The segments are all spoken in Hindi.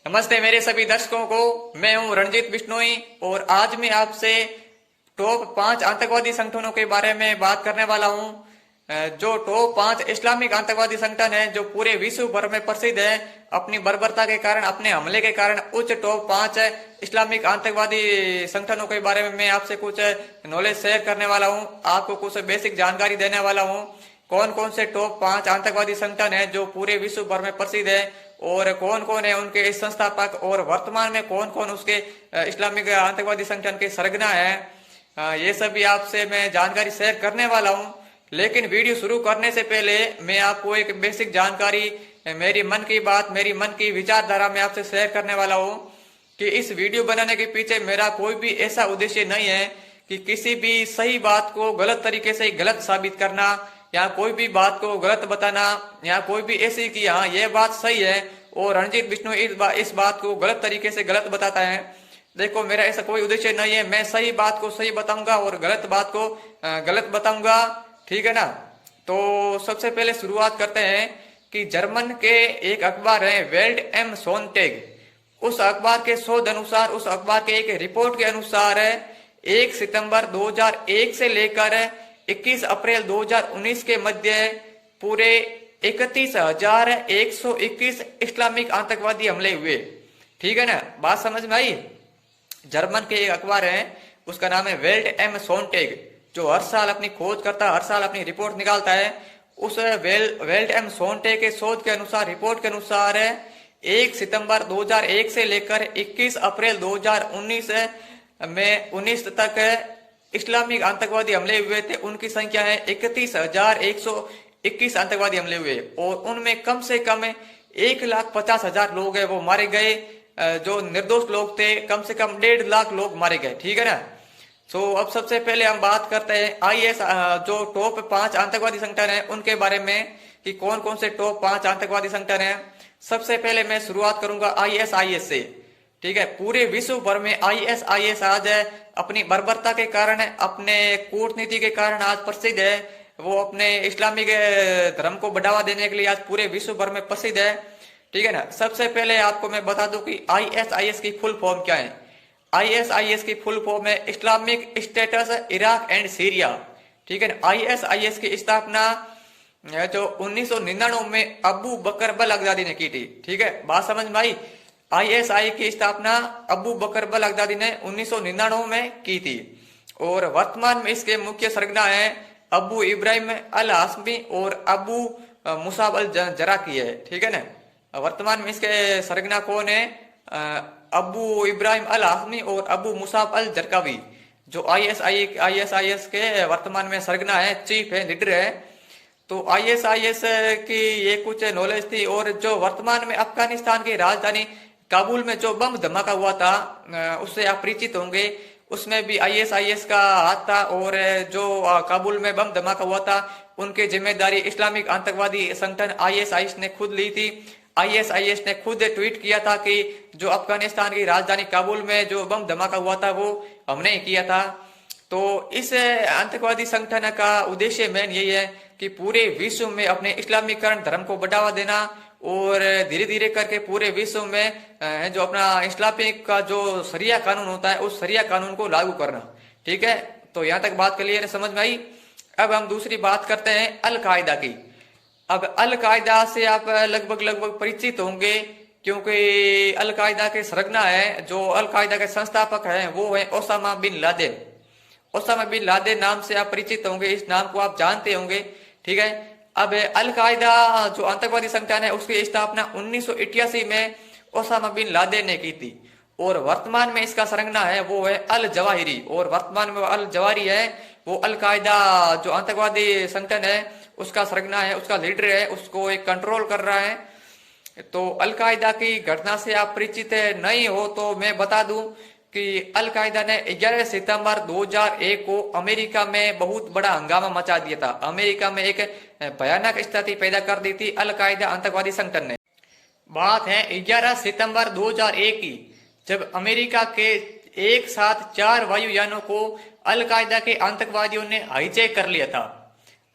नमस्ते मेरे सभी दर्शकों को। मैं हूं रणजीत बिश्नोई और आज मैं आपसे टॉप 5 आतंकवादी संगठनों के बारे में बात करने वाला हूं। जो टॉप 5 इस्लामिक आतंकवादी संगठन है जो पूरे विश्व भर में प्रसिद्ध है अपनी बर्बरता के कारण, अपने हमले के कारण, उच्च टॉप 5 इस्लामिक आतंकवादी संगठनों के बारे में मैं आपसे कुछ नॉलेज शेयर करने वाला हूं। आपको कुछ बेसिक जानकारी देने वाला हूं। कौन कौन से टॉप 5 आतंकवादी संगठन है जो पूरे विश्व भर में प्रसिद्ध है और कौन कौन है उनके संस्थापक और वर्तमान में कौन कौन उसके इस्लामिक आतंकवादी संगठन के सरगना है। ये सभी आपसे मैं जानकारी शेयर करने वाला हूं। लेकिन वीडियो शुरू करने से पहले मैं आपको एक बेसिक जानकारी, मेरी मन की बात, मेरी मन की विचारधारा में आपसे शेयर करने वाला हूं कि इस वीडियो बनाने के पीछे मेरा कोई भी ऐसा उद्देश्य नहीं है कि किसी भी सही बात को गलत तरीके से गलत साबित करना या कोई भी बात को गलत बताना या कोई भी ऐसी कि हाँ ये बात सही है और रणजीत बिश्नोई इस बात को गलत तरीके से गलत बताता है। देखो, मेरा ऐसा कोई उद्देश्य नहीं है। मैं सही बात को सही बताऊंगा और गलत बात को गलत बताऊंगा, ठीक है ना। तो सबसे पहले शुरुआत करते हैं कि जर्मन के एक अखबार है वेल्ट एम सोनटेग, उस अखबार के शोध अनुसार, उस अखबार के एक रिपोर्ट के अनुसार 1 सितंबर 2001 से लेकर 21 अप्रैल 2019 के मध्य पूरे 31,121 इस्लामिक आतंकवादी हमले हुए। ठीक है ना, बात समझ में आई। जर्मन के एक अखबार है, उसका नाम है वेल्ट एम सोनटेग, जो हर साल अपनी खोज करता है, हर साल अपनी रिपोर्ट निकालता है। उस वेल्ट एम सोनटेग के शोध के अनुसार, रिपोर्ट के अनुसार 1 सितंबर 2001 से लेकर 21 अप्रैल 2019 में 19 तक इस्लामिक आतंकवादी हमले हुए थे। उनकी संख्या है 31,121 आतंकवादी हमले हुए और उनमें कम से कम 1,50,000 लोग है वो मारे गए। जो निर्दोष लोग थे कम से कम 1.5 लाख लोग मारे गए। ठीक है ना। सो अब सबसे पहले हम बात करते हैं आईएस, जो टॉप 5 आतंकवादी संगठन है उनके बारे में कि कौन कौन से टॉप 5 आतंकवादी संगठन है। सबसे पहले मैं शुरुआत करूंगा आईएसआईएस से। ठीक है, पूरे विश्व भर में आईएसआईएस आज अपनी बर्बरता के कारण, अपने कूटनीति के कारण आज प्रसिद्ध है। वो अपने इस्लामिक धर्म को बढ़ावा देने के लिए आज पूरे विश्व भर में प्रसिद्ध है। ठीक है ना। सबसे पहले आपको मैं बता दूं कि आईएसआईएस की फुल फॉर्म क्या है। आईएसआईएस की फुल फॉर्म है Islamic status Iraq and Syria. ठीक है ना। आईएसआईएस की स्थापना जो 1999 में अबू बकर बगदादी ने की थी। ठीक है, बात समझ में आई। आईएसआई की स्थापना अबू बकर बगदादी ने 1999 में की थी और वर्तमान में इसके मुख्य सरगना है अबू इब्राहिम अल हाशमी और अबू मुसाब अल जराकी है। ठीक है ना। वर्तमान में इसके सरगना कौन है? अबू इब्राहिम अल हाशमी और अबू मुसाब अल जरकावी, जो आईएसआईएस के वर्तमान में सरगना है, चीफ है, लीडर है। तो आईएसआईएस की ये कुछ नॉलेज थी। और जो वर्तमान में अफगानिस्तान की राजधानी काबुल में जो बम धमाका हुआ था, उससे आप परिचित होंगे। उसमें भी आईएसआईएस का हाथ था और जो काबुल में बम धमाका हुआ था उनकी जिम्मेदारी इस्लामिक आतंकवादी संगठन आईएसआईएस ने खुद ली थी। आईएसआईएस ने खुद ट्वीट किया था कि जो अफगानिस्तान की राजधानी काबुल में जो बम धमाका हुआ था वो हमने ही किया था। तो इस आतंकवादी संगठन का उद्देश्य मेन यही है कि पूरे विश्व में अपने इस्लामीकरण धर्म को बढ़ावा देना और धीरे धीरे करके पूरे विश्व में जो अपना इस्लामिक का जो शरिया कानून होता है उस शरिया कानून को लागू करना। ठीक है, तो यहाँ तक बात क्लियर समझ में आई। अब हम दूसरी बात करते हैं अल कायदा की। अब अल कायदा से आप लगभग परिचित होंगे क्योंकि अल कायदा के सरगना है, जो अल कायदा के संस्थापक है वो है Osama bin Laden. Osama bin Laden नाम से आप परिचित होंगे, इस नाम को आप जानते होंगे। ठीक है। अब अल कायदा जो आतंकवादी संगठन है उसकी स्थापना 1988 में ओसामा बिन लादेन ने की थी और वर्तमान में इसका सरगना है वो है अल जवाहिरी। और वर्तमान में अल जवाहिरी है वो अल कायदा जो आतंकवादी संगठन है उसका सरगना है, उसका लीडर है, उसको एक कंट्रोल कर रहा है। तो अल कायदा की घटना से आप परिचित नहीं हो तो मैं बता दूं कि अल कायदा ने 11 सितंबर 2001 को अमेरिका में बहुत बड़ा हंगामा मचा दिया था। अमेरिका में एक भयानक स्थिति पैदा कर दी थी अल कायदा आतंकवादी संगठन ने। बात है 11 सितंबर 2001 की, जब अमेरिका के एक साथ 4 वायुयानों को अल कायदा के आतंकवादियों ने हाईजैक कर लिया था।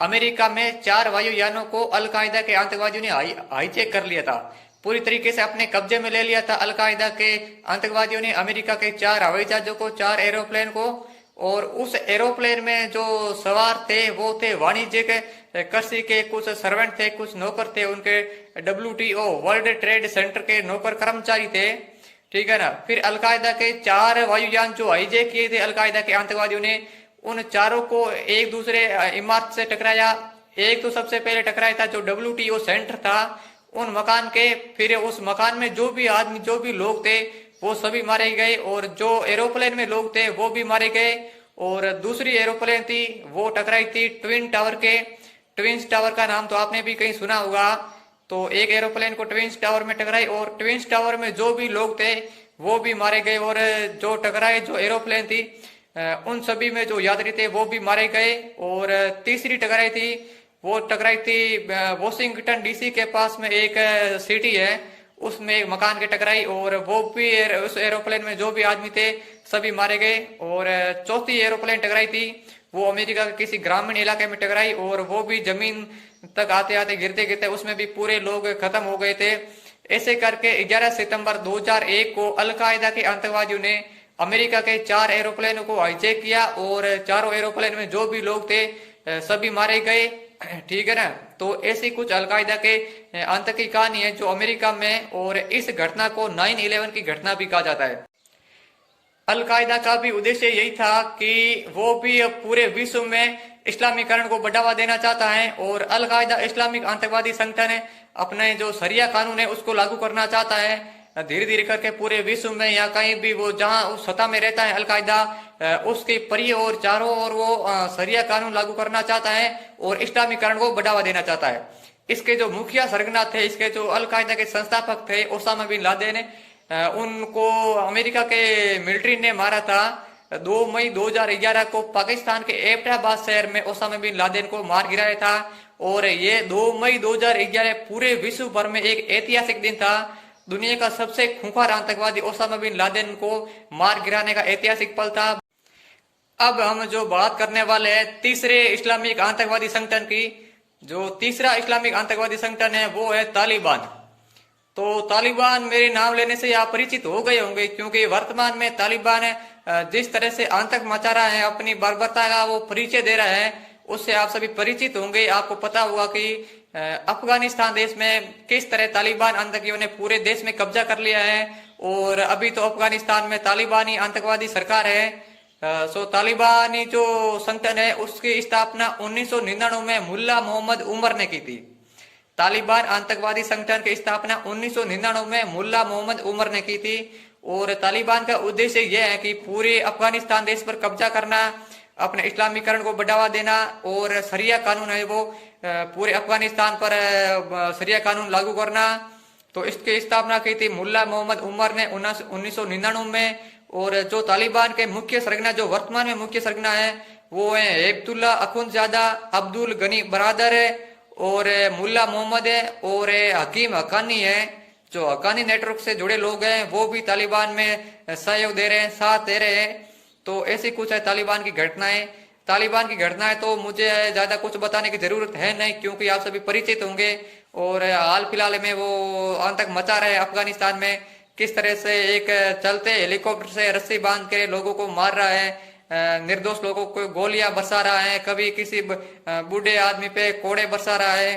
अमेरिका में 4 वायुयानों को अल कायदा के आतंकवादियों ने हाईजैक कर लिया था। पूरी तरीके से अपने कब्जे में ले लिया था अलकायदा के आतंकवादियों ने अमेरिका के 4 हवाई जहाजों को, 4 एरोप्लेन को। और उस एरोप्लेन में जो सवार थे वो थे वाणिज्यिक कृषि के कुछ सर्वेंट थे, कुछ नौकर थे, उनके WTO वर्ल्ड ट्रेड सेंटर के नौकर कर्मचारी थे, ठीक है ना। फिर अलकायदा के 4 वायुयान जो हाईजैक किए थे अलकायदा के आतंकवादियों ने, उन चारों को एक दूसरे इमारत से टकराया। एक तो सबसे पहले टकराया था जो WTO सेंटर था उन मकान के, फिर उस मकान में जो भी आदमी, जो भी लोग थे वो सभी मारे गए, और जो एरोप्लेन में लोग थे वो भी मारे गए। और दूसरी एरोप्लेन थी वो टकराई थी ट्विन टावर के। ट्विंस टावर का नाम तो आपने भी कहीं सुना होगा। तो एक एरोप्लेन को ट्विंस टावर में टकराई और ट्विंस टावर में जो भी लोग थे वो भी मारे गए, और जो टकराए जो एरोप्लेन थी उन सभी में जो यात्री थे वो भी मारे गए। और तीसरी टकराई थी वो टकराई थी वॉशिंगटन DC के पास में एक सिटी है, उसमें एक मकान के टकराई, और वो भी उस एरोप्लेन में जो भी आदमी थे सभी मारे गए। और चौथी एरोप्लेन टकराई थी वो अमेरिका के किसी ग्रामीण इलाके में टकराई, और वो भी जमीन तक आते आते गिरते गिरते उसमें भी पूरे लोग खत्म हो गए थे। ऐसे करके 11 सितंबर 2001 को अलकायदा के आतंकवादियों ने अमेरिका के 4 एरोप्लेनों को हाईजैक किया, और चारों एरोप्लेन में जो भी लोग थे सभी मारे गए, ठीक है ना। तो ऐसी कुछ अलकायदा के आतंकी कहानी है जो अमेरिका में, और इस घटना को 9/11 की घटना भी कहा जाता है। अलकायदा का भी उद्देश्य यही था कि वो भी अब पूरे विश्व में इस्लामीकरण को बढ़ावा देना चाहता है, और अलकायदा इस्लामिक आतंकवादी संगठन है, अपने जो शरिया कानून है उसको लागू करना चाहता है धीरे धीरे करके पूरे विश्व में, या कहीं भी वो जहां उस सत्ता में रहता है अलकायदा उसके परिय और चारों ओर वो शरिया कानून लागू करना चाहता है और इस्लामीकरण को बढ़ावा देना चाहता है। इसके जो मुखिया सरगना थे, इसके जो अलकायदा के संस्थापक थे ओसामा बिन लादेन, उनको अमेरिका के मिलिट्री ने मारा था। 2 मई 2011 को पाकिस्तान के एबटाबाद शहर में ओसामा बिन लादेन को मार गिराया था, और ये 2 मई 2011 पूरे विश्व भर में एक ऐतिहासिक दिन था। दुनिया का सबसे खूंखार आतंकवादी ओसामा बिन लादेन को मार गिराने का ऐतिहासिक पल था। अब हम जो बात करने वाले हैं तीसरे इस्लामिक आतंकवादी संगठन की, जो तीसरा इस्लामिक आतंकवादी संगठन है वो है तालिबान। तो तालिबान मेरे नाम लेने से आप परिचित हो गए होंगे, क्योंकि वर्तमान में तालिबान जिस तरह से आतंक मचा रहा है, अपनी बर्बरता का वो परिचय दे रहा है, उससे आप सभी परिचित होंगे। आपको पता होगा कि अफगानिस्तान देश में किस तरह तालिबान आतंकियों ने पूरे देश में कब्जा कर लिया है, और अभी तो अफगानिस्तान में तालिबानी आतंकवादी सरकार है। सो तालिबानी जो संगठन है उसकी स्थापना 1999 में मुल्ला मोहम्मद उमर ने की थी। तालिबान आतंकवादी संगठन की स्थापना 1999 में मुल्ला मोहम्मद उमर ने की थी, और तालिबान का उद्देश्य यह है कि पूरे अफगानिस्तान देश पर कब्जा करना, अपने इस्लामीकरण को बढ़ावा देना, और शरिया कानून है वो पूरे अफगानिस्तान पर शरिया कानून लागू करना। तो इसकी स्थापना की थी मुल्ला मोहम्मद उमर ने 1999 में। और जो तालिबान के मुख्य सरगना, जो वर्तमान में मुख्य सरगना है वो है हेबतुल्ला अखुंदजादा, अब्दुल गनी बरादर है, और मुल्ला मोहम्मद है, और हकीम हकानी है। जो हकानी नेटवर्क से जुड़े लोग हैं वो भी तालिबान में सहयोग दे रहे हैं, साथ दे रहे हैं। तो ऐसी कुछ है तालिबान की घटनाएं। तालिबान की घटनाएं तो मुझे ज्यादा कुछ बताने की जरूरत है नहीं, क्योंकि आप सभी परिचित होंगे। और हाल फिलहाल में वो आतंक मचा रहे हैं अफगानिस्तान में, किस तरह से एक चलते हेलीकॉप्टर से रस्सी बांध के लोगों को मार रहा है, निर्दोष लोगों को गोलियां बरसा रहा है, कभी किसी बूढ़े आदमी पे कोड़े बरसा रहा है,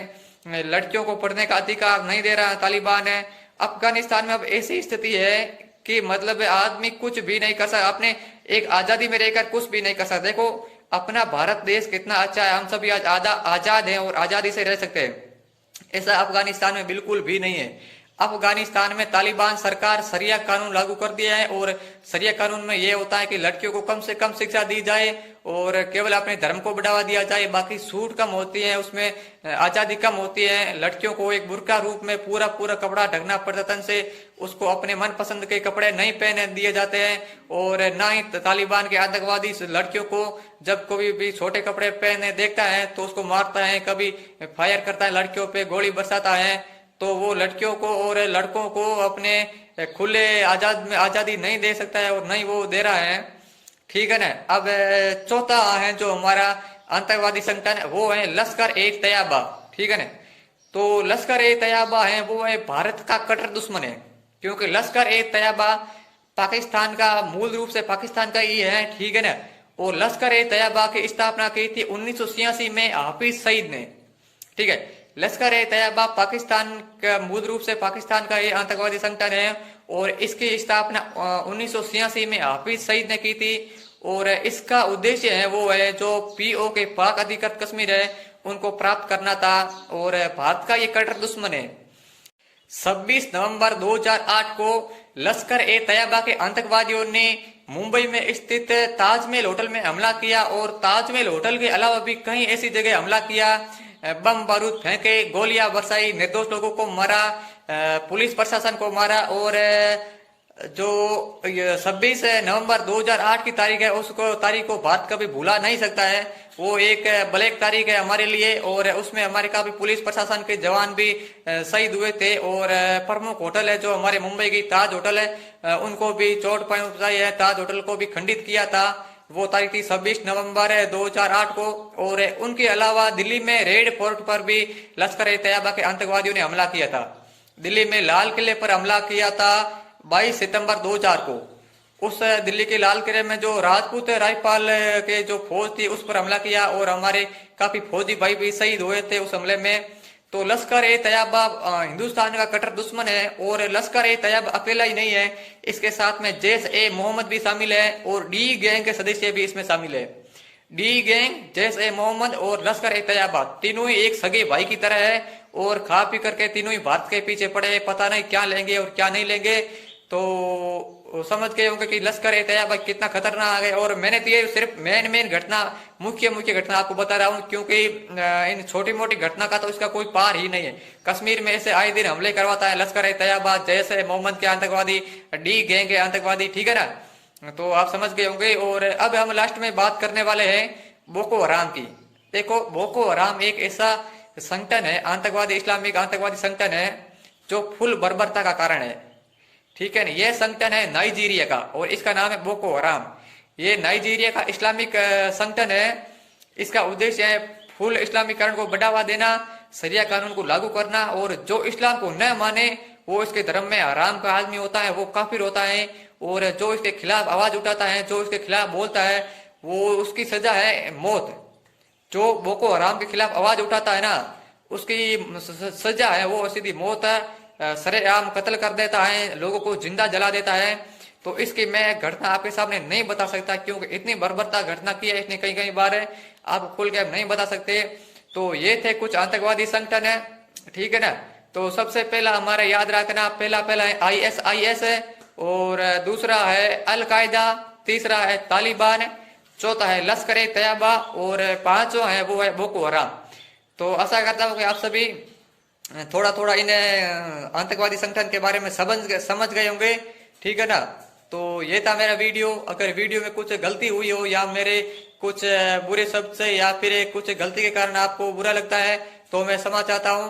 लड़कियों को पढ़ने का अधिकार नहीं दे रहा है तालिबान है। अफगानिस्तान में अब ऐसी स्थिति है कि मतलब आदमी कुछ भी नहीं कर सकता, अपने एक आजादी में रहकर कुछ भी नहीं कर सकता। देखो अपना भारत देश कितना अच्छा है, हम सभी आज आजाद हैं और आजादी से रह सकते हैं। ऐसा अफगानिस्तान में बिल्कुल भी नहीं है। अफगानिस्तान में तालिबान सरकार शरिया कानून लागू कर दिया है, और शरिया कानून में यह होता है कि लड़कियों को कम से कम शिक्षा दी जाए और केवल अपने धर्म को बढ़ावा दिया जाए। बाकी छूट कम होती है, उसमें आजादी कम होती है। लड़कियों को एक बुर्का रूप में पूरा पूरा कपड़ा ढकना पड़ता तन से, उसको अपने मनपसंद के कपड़े नहीं पहने दिए जाते हैं। और ना ही तालिबान के आतंकवादी लड़कियों को जब कोई भी छोटे कपड़े पहने देखता है तो उसको मारता है, कभी फायर करता है, लड़कियों पे गोली बरसाता है। तो वो लड़कियों को और लड़कों को अपने खुले आजादी नहीं दे सकता है, और नहीं वो दे रहा है, ठीक है ना। अब चौथा है जो हमारा आतंकवादी संगठन वो है लश्कर ए तैयबा, ठीक है ना। तो लश्कर ए तैयबा है वो है भारत का कट्टर दुश्मन है, क्योंकि लश्कर ए तैयबा पाकिस्तान का मूल रूप से पाकिस्तान का ही है, ठीक है ना। और लश्कर ए तैयबा की स्थापना की थी 1986 में हाफिज सईद ने, ठीक है। लश्कर ए तैयबा पाकिस्तान का मूल रूप से पाकिस्तान का ये आतंकवादी संगठन है और इसकी स्थापना 1986 में हाफिज सईद ने की थी। और इसका उद्देश्य है वो है जो पीओ के पाक अधिकृत कश्मीर है उनको प्राप्त करना था, और भारत का ये कट्टर दुश्मन है। 26 नवंबर 2008 को लश्कर ए तैयबा के आतंकवादियों ने मुंबई में स्थित ताजमहल होटल में हमला किया, और ताजमहल होटल के अलावा भी कई ऐसी जगह हमला किया, बम बारूद फेंके, गोलियां बरसाई, निर्दोष लोगों को मारा, पुलिस प्रशासन को मारा। और जो 26 नवंबर 2008 की तारीख है उसको तारीख को भारत कभी भूला नहीं सकता है, वो एक ब्लैक तारीख है हमारे लिए। और उसमें हमारे काफी पुलिस प्रशासन के जवान भी शहीद हुए थे, और प्रमुख होटल है जो हमारे मुंबई की ताज होटल है उनको भी चोट पहुंचाई है, ताज होटल को भी खंडित किया था। वो तारीख थी 26 नवंबर 2008 को। और उनके अलावा दिल्ली में रेड फोर्ट पर भी लश्कर ए तैयबा के आतंकवादियों ने हमला किया था। दिल्ली में लाल किले पर हमला किया था 22 सितंबर 2004 को। उस दिल्ली के लाल किले में जो राजपूत रायपाल के जो फौज थी उस पर हमला किया, और हमारे काफी फौजी भाई भी शहीद हुए थे उस हमले में। तो लश्कर ए तैयबा हिंदुस्तान का कट्टर दुश्मन है, और लश्कर ए तैयबा अकेला ही नहीं है, इसके साथ में जैश ए मोहम्मद भी शामिल है, और डी गैंग के सदस्य भी इसमें शामिल है। डी गैंग, जैश ए मोहम्मद और लश्कर ए तैयबा तीनों ही एक सगे भाई की तरह है, और खा पी करके तीनों ही भारत के पीछे पड़े हैं, पता नहीं क्या लेंगे और क्या नहीं लेंगे। तो समझ गए होंगे कि लश्कर ए तैयबा कितना खतरनाक है। और मैंने तो ये सिर्फ मेन घटना, मुख्य घटना आपको बता रहा हूँ, क्योंकि इन छोटी मोटी घटना का तो इसका कोई पार ही नहीं है। कश्मीर में ऐसे आए दिन हमले करवाता है लश्कर ए तैयबा, जैश ए मोहम्मद के आतंकवादी, डी गैंग के आतंकवादी, ठीक है ना। तो आप समझ गए होंगे। और अब हम लास्ट में बात करने वाले हैं बोको हराम की। देखो, बोको हराम एक ऐसा संगठन है, आतंकवादी, इस्लामिक आतंकवादी संगठन है जो फुल बर्बरता का कारण है, ठीक है ना। यह संगठन है नाइजीरिया का, और इसका नाम है बोको हराम। ये नाइजीरिया का इस्लामिक संगठन है। इसका उद्देश्य है फुल इस्लामीकरण को बढ़ावा देना, शरिया कानून को लागू करना, और जो इस्लाम को न माने वो इसके धर्म में हराम का आदमी होता है, वो काफिर होता है। और जो इसके खिलाफ आवाज उठाता है, जो इसके खिलाफ बोलता है, वो उसकी सजा है मौत। जो बोको हराम के खिलाफ आवाज उठाता है ना, उसकी सजा है वो सीधी मौत है, सरेआम कत्ल कर देता है, लोगों को जिंदा जला देता है। तो इसकी मैं घटना आपके सामने नहीं बता सकता, क्योंकि इतनी बर्बरता घटना की है इसने कई बार है, आप खुल के नहीं बता सकते। तो ये थे कुछ आतंकवादी संगठन है, ठीक है ना। तो सबसे पहला हमारे याद रखना, पहला है ISIS है, और दूसरा है अल कायदा, तीसरा है तालिबान, चौथा है लश्कर ए तैयबा, और पांचवा है वो है बोको हराम। तो आशा करता हूँ कि आप सभी थोड़ा इन आतंकवादी संगठन के बारे में समझ गए होंगे, ठीक है ना। तो ये था मेरा वीडियो। अगर वीडियो में कुछ गलती हुई हो, या मेरे कुछ बुरे शब्द से, या फिर कुछ गलती के कारण आपको बुरा लगता है, तो मैं क्षमा चाहता हूँ।